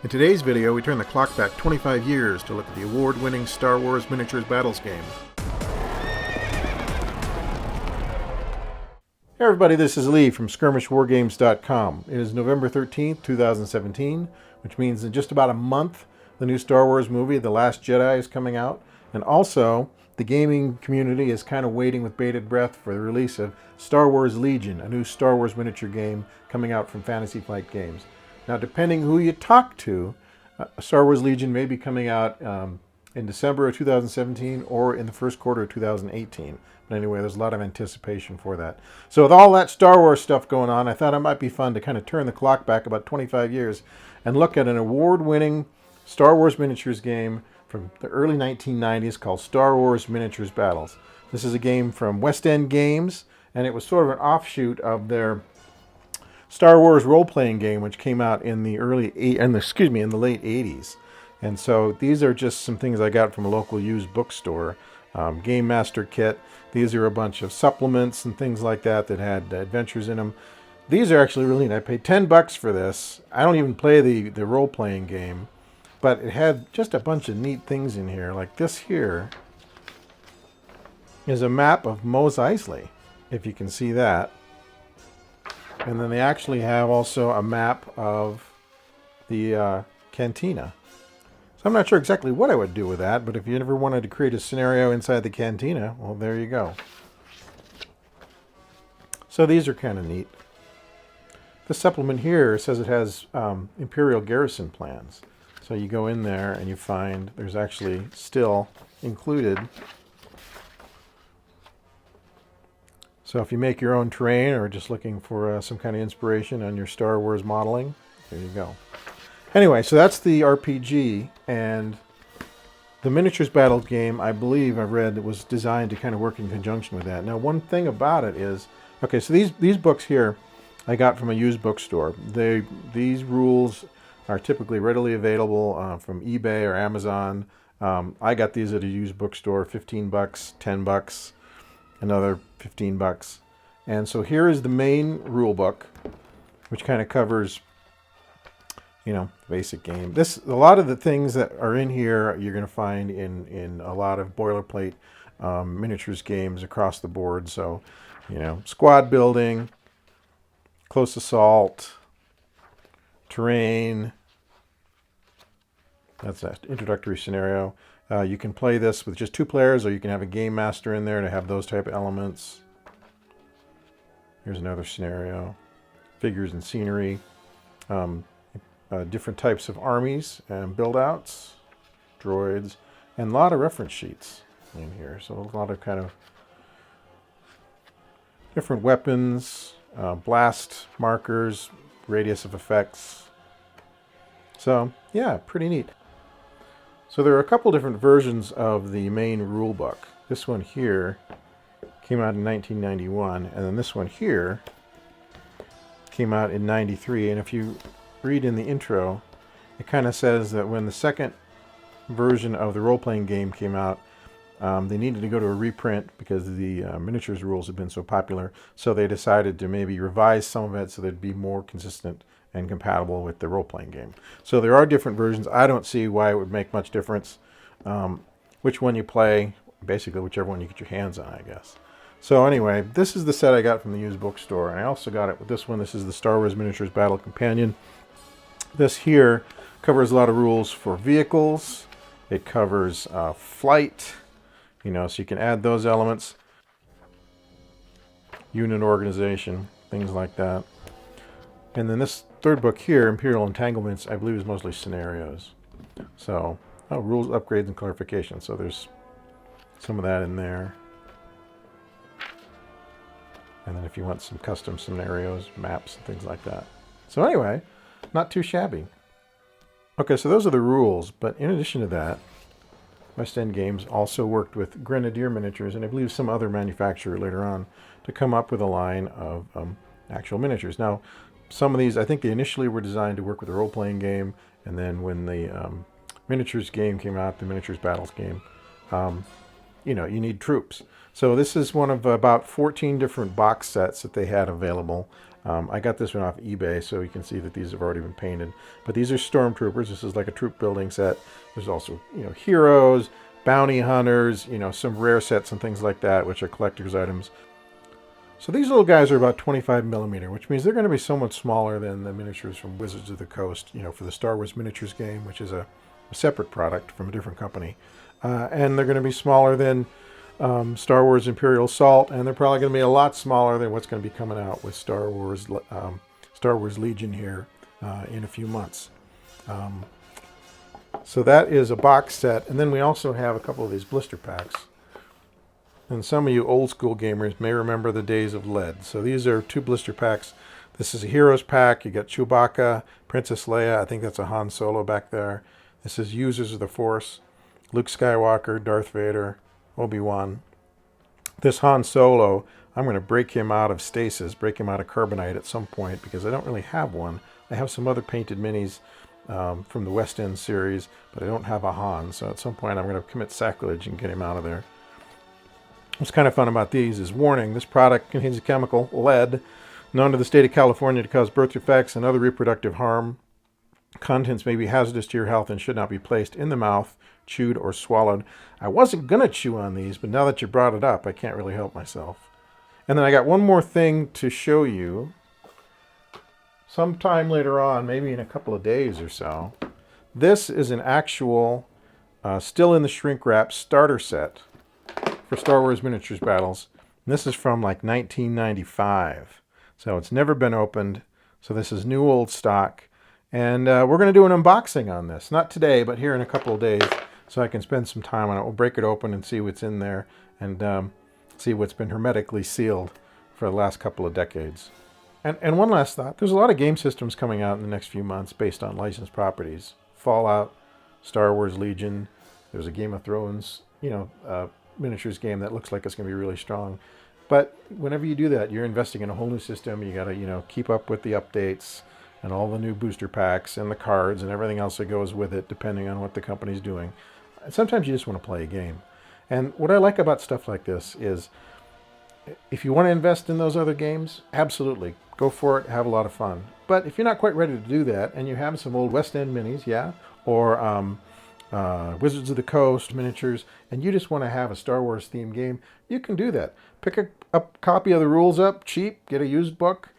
In today's video, we turn the clock back 25 years to look at the award-winning Star Wars Miniatures Battles game. Hey everybody, this is Lee from SkirmishWarGames.com. It is November 13th, 2017, which means in just about a month, the new Star Wars movie, The Last Jedi, is coming out. And also, the gaming community is kind of waiting with bated breath for the release of Star Wars Legion, a new Star Wars miniature game coming out from Fantasy Flight Games. Now, depending who you talk to, Star Wars Legion may be coming out in December of 2017 or in the first quarter of 2018. But anyway, there's a lot of anticipation for that. So with all that Star Wars stuff going on, I thought it might be fun to kind of turn the clock back about 25 years and look at an award-winning Star Wars miniatures game from the early 1990s called Star Wars Miniatures Battles. This is a game from West End Games, and it was sort of an offshoot of their Star Wars role-playing game, which came out in the late 80s. And so these are just some things I got from a local used bookstore. Game Master kit. These are a bunch of supplements and things like that that had adventures in them. These are actually really neat. I paid $10 for this. I don't even play the role-playing game, but it had just a bunch of neat things in here. Like this here is a map of Mos Eisley, if you can see that. And then they actually have also a map of the cantina. So I'm not sure exactly what I would do with that, but if you ever wanted to create a scenario inside the cantina, well, there you go. So these are kind of neat. The supplement here says it has Imperial Garrison plans. So you go in there and you find there's actually still included. So if you make your own terrain or just looking for some kind of inspiration on your Star Wars modeling, there you go. Anyway, so that's the RPG, and the Miniatures Battle game, I believe I've read, was designed to kind of work in conjunction with that. Now, one thing about it is, okay, so these books here I got from a used bookstore. These rules are typically readily available from eBay or Amazon. I got these at a used bookstore, $15, $10, another $15. And so here is the main rule book, which kind of covers, you know, the basic game. A lot of the things that are in here you're going to find in a lot of boilerplate miniatures games across the board. So, you know, squad building, close assault, terrain. That's that introductory scenario. You can play this with just 2 players, or you can have a game master in there to have those type of elements. Here's another scenario. Figures and scenery. Different types of armies and build-outs, droids, and a lot of reference sheets in here. So a lot of kind of different weapons, blast markers, radius of effects. So yeah, pretty neat. So there are a couple different versions of the main rule book. This one here came out in 1991, and then this one here came out in 93. And if you read in the intro, it kind of says that when the second version of the role-playing game came out, they needed to go to a reprint because the miniatures rules had been so popular. So they decided to maybe revise some of it so they'd be more consistent and compatible with the role-playing game. So there are different versions. I don't see why it would make much difference which one you play, basically whichever one you get your hands on, I guess. So anyway, this is the set I got from the used bookstore, and I also got it with this one. This is the Star Wars Miniatures Battle Companion. This here covers a lot of rules for vehicles. It covers flight, you know, so you can add those elements. Unit organization, things like that. And then this third book here, Imperial Entanglements, I believe is mostly scenarios. So, rules, upgrades, and clarification. So there's some of that in there. And then if you want some custom scenarios, maps, and things like that. So anyway, not too shabby. Okay, so those are the rules, but in addition to that, West End Games also worked with Grenadier Miniatures, and I believe some other manufacturer later on, to come up with a line of actual miniatures. Now, some of these, I think they initially were designed to work with the role-playing game, and then when the miniatures game came out, the miniatures battles game, you know, you need troops. So this is one of about 14 different box sets that they had available. I got this one off eBay, so you can see that these have already been painted. But these are Stormtroopers. This is like a troop building set. There's also, heroes, bounty hunters, some rare sets and things like that, which are collector's items. So these little guys are about 25 millimeter, which means they're going to be somewhat smaller than the miniatures from Wizards of the Coast, for the Star Wars miniatures game, which is a separate product from a different company. And they're going to be smaller than Star Wars Imperial Assault, and they're probably going to be a lot smaller than what's going to be coming out with Star Wars Legion here in a few months. So that is a box set, and then we also have a couple of these blister packs. And some of you old school gamers may remember the days of lead. So these are 2 blister packs. This is a Heroes pack. You got Chewbacca, Princess Leia. I think that's a Han Solo back there. This is Users of the Force, Luke Skywalker, Darth Vader, Obi-Wan. This Han Solo, I'm going to break him out of stasis, break him out of carbonite at some point, because I don't really have one. I have some other painted minis from the West End series, but I don't have a Han. So at some point I'm going to commit sacrilege and get him out of there. What's kind of fun about these is, warning, this product contains a chemical, lead, known to the state of California to cause birth defects and other reproductive harm. Contents may be hazardous to your health and should not be placed in the mouth, chewed, or swallowed. I wasn't going to chew on these, but now that you brought it up, I can't really help myself. And then I got one more thing to show you. Sometime later on, maybe in a couple of days or so, this is an actual, still in the shrink wrap starter set for Star Wars Miniatures Battles. And this is from like 1995. So it's never been opened. So this is new old stock. And we're going to do an unboxing on this. Not today, but here in a couple of days, so I can spend some time on it. We'll break it open and see what's in there, and see what's been hermetically sealed for the last couple of decades. And one last thought. There's a lot of game systems coming out in the next few months based on licensed properties. Fallout, Star Wars Legion. There's a Game of Thrones, miniatures game that looks like it's going to be really strong. But whenever you do that, you're investing in a whole new system. You got to, keep up with the updates and all the new booster packs and the cards and everything else that goes with it, depending on what the company's doing. Sometimes you just want to play a game. And what I like about stuff like this is, if you want to invest in those other games, absolutely, go for it, have a lot of fun. But if you're not quite ready to do that, and you have some old West End minis, or Wizards of the Coast miniatures, and you just want to have a Star Wars themed game, you can do that. Pick a copy of the rules up, cheap, get a used book,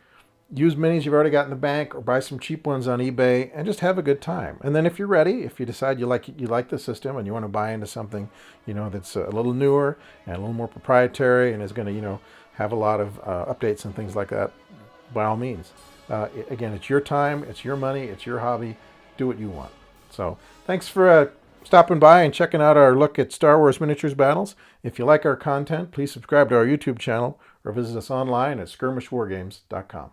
use minis you've already got in the bank, or buy some cheap ones on eBay, and just have a good time. And then if you're ready, if you decide you like the system and you want to buy into something, that's a little newer and a little more proprietary and is going to, have a lot of updates and things like that, by all means. Again, it's your time, it's your money, it's your hobby. Do what you want. So thanks for stopping by and checking out our look at Star Wars Miniatures Battles. If you like our content, please subscribe to our YouTube channel or visit us online at skirmishwargames.com.